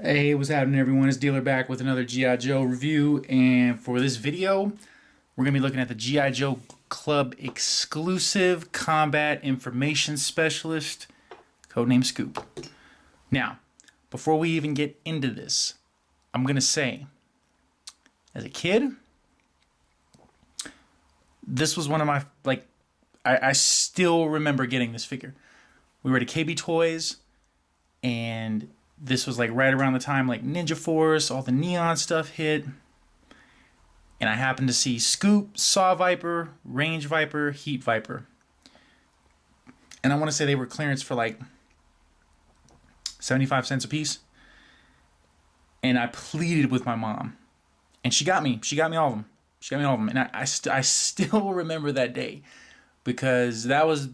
Hey, what's happening everyone? It's Dealer back with another G.I. Joe review, and for this video, we're going to be looking at the G.I. Joe Club exclusive Combat Information Specialist, codename Scoop. Now, before we even get into this, I'm going to say, as a kid, this was one of my, I still remember getting this figure. We were at KB Toys, and this was like right around the time like Ninja Force, all the neon stuff hit. And I happened to see Scoop, Saw Viper, Range Viper, Heat Viper. And I want to say they were clearance for like 75 cents a piece. And I pleaded with my mom. And she got me. She got me all of them. She got me all of them. And I still remember that day. Because that was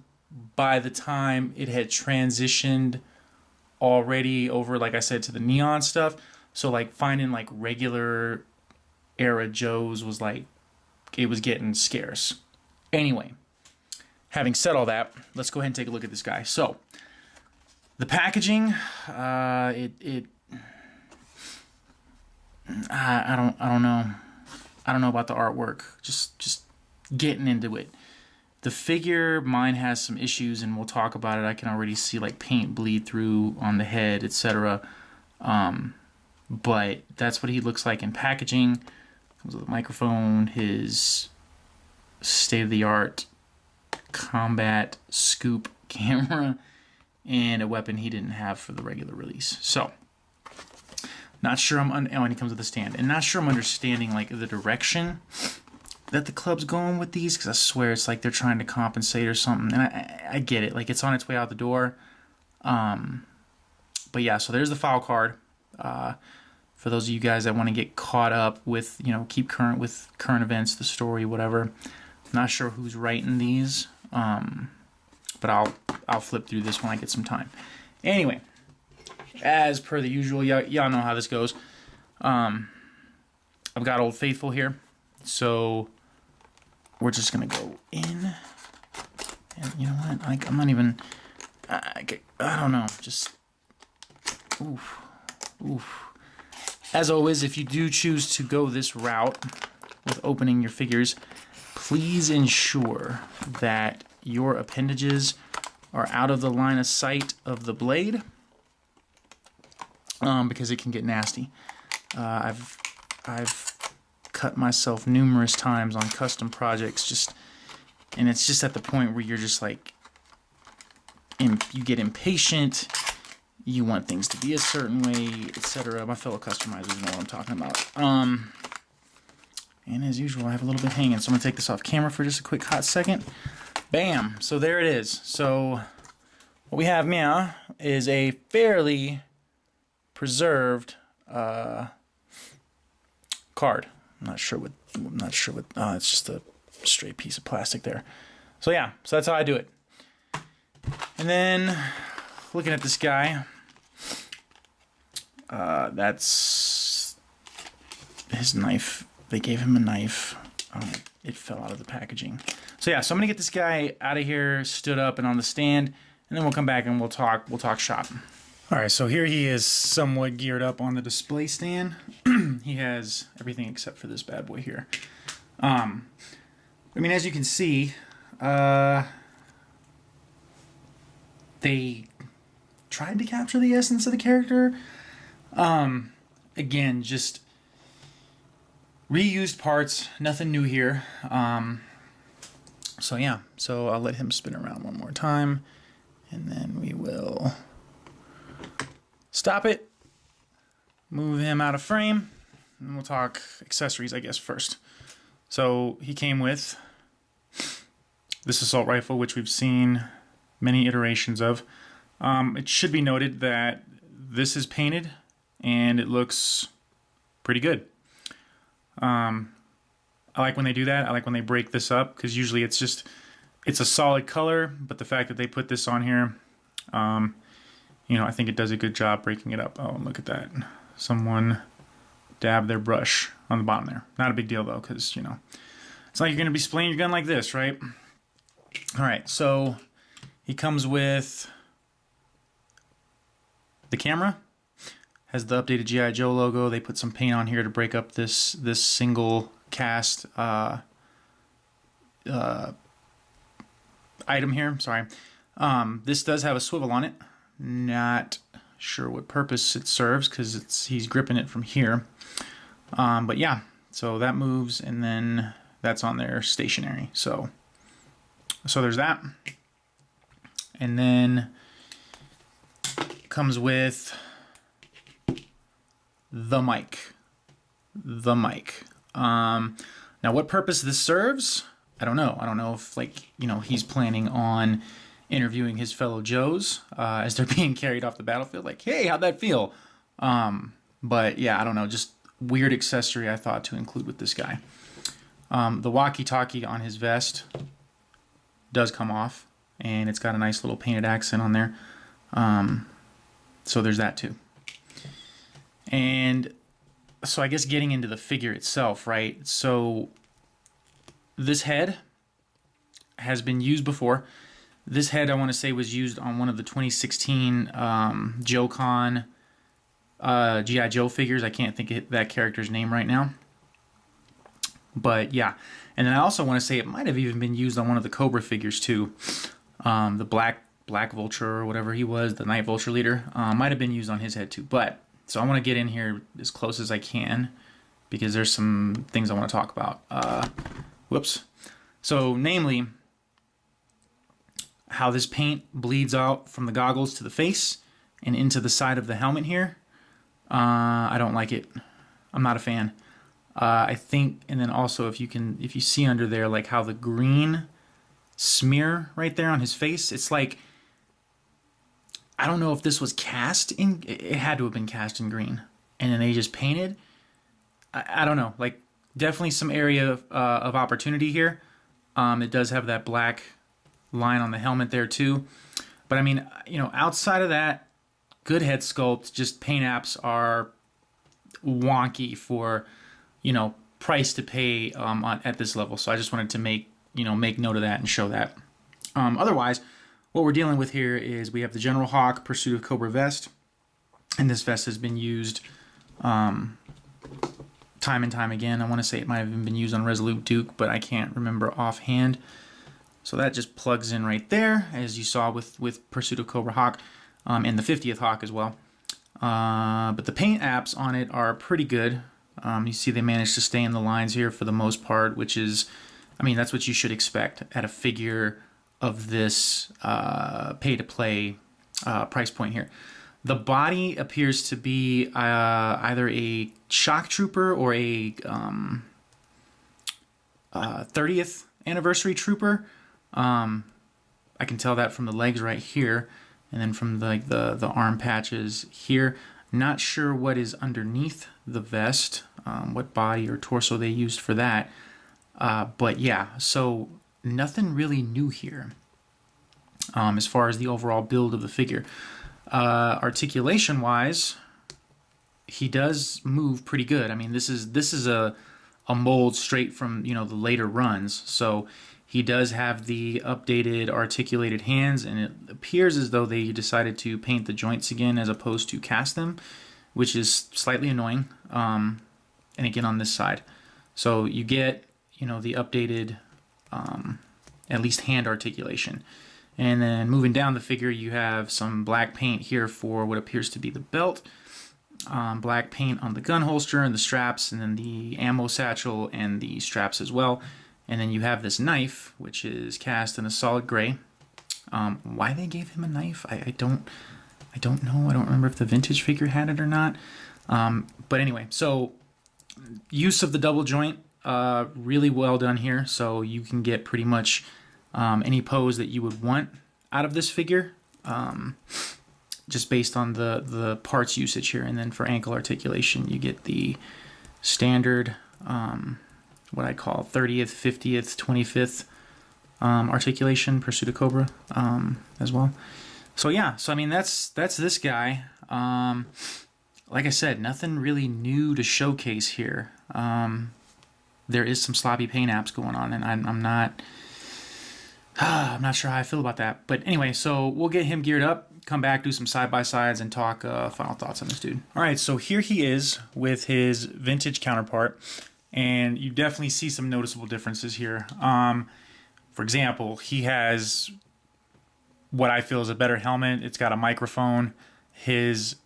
by the time it had transitioned already over, like I said, to the neon stuff. So like finding like regular era Joes was like, it was getting scarce. Anyway, having said all that, let's go ahead and take a look at this guy. So the packaging, I don't know. I don't know about the artwork. Just getting into it. The figure, mine has some issues, and we'll talk about it. I can already see like paint bleed through on the head, etc. But that's what he looks like in packaging. Comes with a microphone, his state-of-the-art combat scoop camera, and a weapon he didn't have for the regular release. So, not sure and he comes with a stand. And not sure I'm understanding like the direction that the club's going with these, because I swear it's like they're trying to compensate or something, and I get it, like it's on its way out the door. But yeah, so there's the file card for those of you guys that want to get caught up with, you know, keep current with current events, the story, whatever. Not sure who's writing these, but I'll flip through this when I get some time. Anyway, as per the usual, y'all know how this goes. I've got Old Faithful here, so we're just gonna go in, and you know what? Like, I'm not even. I don't know. Just oof. As always, if you do choose to go this route with opening your figures, please ensure that your appendages are out of the line of sight of the blade, because it can get nasty. I've cut myself numerous times on custom projects, and it's just at the point where you're just like, you get impatient, you want things to be a certain way, etc. My fellow customizers know what I'm talking about. And as usual, I have a little bit hanging, so I'm gonna take this off camera for just a quick hot second. Bam! So there it is. So what we have now is a fairly preserved card. I'm not sure what. It's just a straight piece of plastic there. So yeah, so that's how I do it. And then looking at this guy, that's his knife. They gave him a knife. It fell out of the packaging. So yeah, so I'm gonna get this guy out of here, stood up and on the stand, and then we'll come back and we'll talk shop. All right, so here he is, somewhat geared up on the display stand. He has everything except for this bad boy here. I mean, as you can see, they tried to capture the essence of the character. Again, just reused parts, nothing new here. So yeah, so I'll let him spin around one more time, and then we will stop it, move him out of frame, and we'll talk accessories, I guess, first. So he came with this assault rifle, which we've seen many iterations of. It should be noted that this is painted, and it looks pretty good. I like when they do that. I like when they break this up, because usually it's a solid color, but the fact that they put this on here, you know, I think it does a good job breaking it up. Oh, look at that. Someone dabbed their brush on the bottom there. Not a big deal, though, because, you know, it's like you're going to be splaying your gun like this, right? All right, so he comes with the camera, has the updated G.I. Joe logo. They put some paint on here to break up this single cast item here. Sorry. This does have a swivel on it. Not sure what purpose it serves because he's gripping it from here. But yeah, so that moves, and then that's on there stationary. So there's that. And then comes with the mic. Now what purpose this serves, I don't know. I don't know if, like, you know, he's planning on interviewing his fellow Joes as they're being carried off the battlefield. Like, hey, how'd that feel? But yeah, I don't know. Just weird accessory I thought to include with this guy. The walkie-talkie on his vest does come off, and it's got a nice little painted accent on there. So there's that too. And so I guess getting into the figure itself, right? So this head has been used before. This head, I want to say, was used on one of the 2016 JoeCon G.I. Joe figures. I can't think of that character's name right now. But yeah. And then I also want to say it might have even been used on one of the Cobra figures too. The Black Vulture or whatever he was, the Night Vulture leader, might have been used on his head too. But so I want to get in here as close as I can because there's some things I want to talk about. Whoops. So namely, how this paint bleeds out from the goggles to the face and into the side of the helmet here. I don't like it. I'm not a fan. I think, and then also if you see under there, like how the green smear right there on his face, it's like, I don't know if this was cast in, it had to have been cast in green, and then they just painted. I don't know, like definitely some area of opportunity here. It does have that black line on the helmet there too. But I mean, you know, outside of that, good head sculpt, just paint apps are wonky for, you know, price to pay at this level. So I just wanted to make note of that and show that. Otherwise, what we're dealing with here is we have the General Hawk Pursuit of Cobra vest, and this vest has been used time and time again. I want to say it might have even been used on Resolute Duke, but I can't remember offhand. So that just plugs in right there, as you saw with Pursuit of Cobra Hawk, and the 50th Hawk as well. But the paint apps on it are pretty good. You see they managed to stay in the lines here for the most part, which is, I mean, that's what you should expect at a figure of this pay-to-play price point here. The body appears to be either a shock trooper or a 30th anniversary trooper. I can tell that from the legs right here, and then from the arm patches here. Not sure what is underneath the vest, what body or torso they used for that. But yeah, so nothing really new here as far as the overall build of the figure. Articulation wise, he does move pretty good. I mean, this is a mold straight from, you know, the later runs. So he does have the updated articulated hands, and it appears as though they decided to paint the joints again as opposed to cast them, which is slightly annoying. And again on this side, so you get, you know, the updated at least hand articulation. And then moving down the figure, you have some black paint here for what appears to be the belt, black paint on the gun holster and the straps, and then the ammo satchel and the straps as well. And then you have this knife, which is cast in a solid gray. Why they gave him a knife, I don't know. I don't remember if the vintage figure had it or not. But anyway, so use of the double joint, really well done here. So you can get pretty much any pose that you would want out of this figure, just based on the parts usage here. And then for ankle articulation, you get the standard, what I call 30th, 50th, 25th articulation, Pursuit of Cobra as well. So yeah, so I mean that's this guy. Like I said, nothing really new to showcase here. There is some sloppy paint apps going on, and I'm not sure how I feel about that. But anyway, so we'll get him geared up, come back, do some side-by-sides, and talk final thoughts on this dude. All right, so here he is with his vintage counterpart, and you definitely see some noticeable differences here. For example, he has what I feel is a better helmet. It's got a microphone. His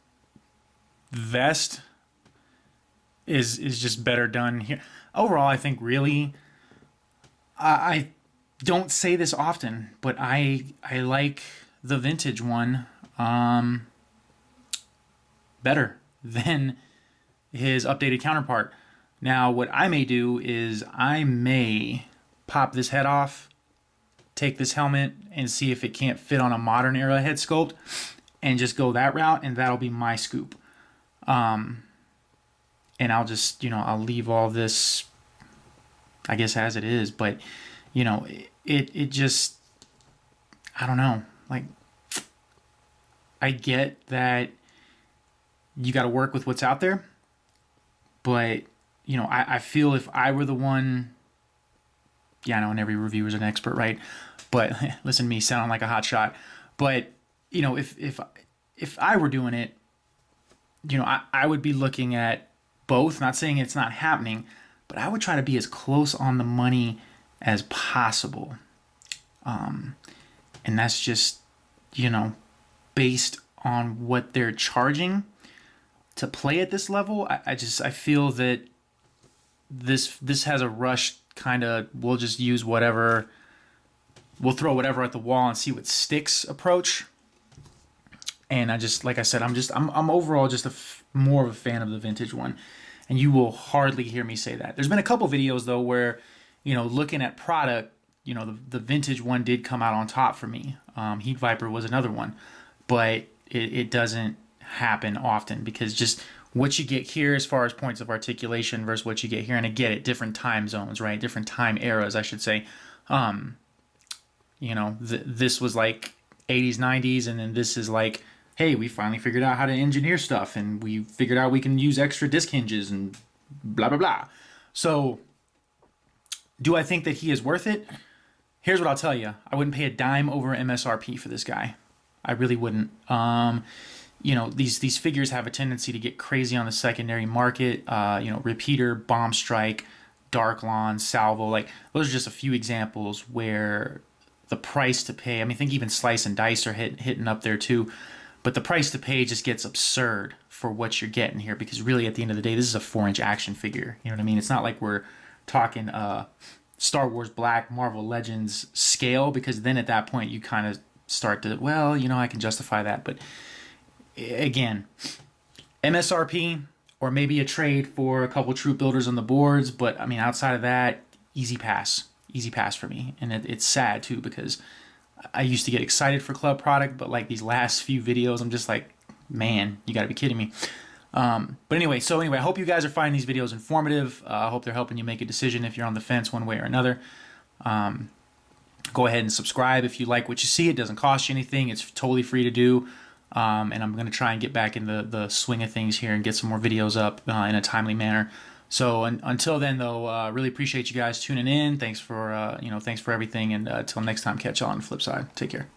vest is just better done here. Overall, I think really, I don't say this often, but I like the vintage one better than his updated counterpart. Now, what I may do is I may pop this head off, take this helmet, and see if it can't fit on a modern era head sculpt, and just go that route, and that'll be my scoop. And I'll just, I'll leave all this, I guess, as it is. But, it just, I don't know. Like, I get that you got to work with what's out there. But, I feel if I were the one, I know, and every reviewer is an expert, right? But listen to me sounding like a hot shot. But, if I were doing it, I would be looking at both. Not saying it's not happening, but I would try to be as close on the money as possible. And that's just, based on what they're charging to play at this level. I feel that this has a rush kind of, we'll just use whatever, we'll throw whatever at the wall and see what sticks approach. And like I said, I'm overall just more of a fan of the vintage one. And you will hardly hear me say that. There's been a couple videos though where, looking at product, the vintage one did come out on top for me. Heat Viper was another one, but it doesn't happen often because just what you get here as far as points of articulation versus what you get here, and I get it, different time zones, right? Different time eras, I should say. This was like 80s, 90s, and then this is like, hey, we finally figured out how to engineer stuff, and we figured out we can use extra disc hinges and blah, blah, blah. So, do I think that he is worth it? Here's what I'll tell you. I wouldn't pay a dime over MSRP for this guy. I really wouldn't. These figures have a tendency to get crazy on the secondary market. Repeater, Bomb Strike, Dark Lawn, Salvo. Like, those are just a few examples where the price to pay, I think even Slice and Dice are hitting up there too. But the price to pay just gets absurd for what you're getting here because really at the end of the day, this is a 4-inch action figure. You know what I mean? It's not like we're talking Star Wars Black, Marvel Legends scale, because then at that point you kind of start to, I can justify that. But again, MSRP or maybe a trade for a couple troop builders on the boards. But outside of that, easy pass for me. And it's sad too because I used to get excited for club product, but like these last few videos, I'm just like, man, you got to be kidding me. But anyway, I hope you guys are finding these videos informative. I hope they're helping you make a decision if you're on the fence one way or another. Go ahead and subscribe if you like what you see. It doesn't cost you anything. It's totally free to do. And I'm going to try and get back in the swing of things here and get some more videos up in a timely manner. So until then, though, really appreciate you guys tuning in. Thanks for everything, and until next time, catch y'all on the flip side. Take care.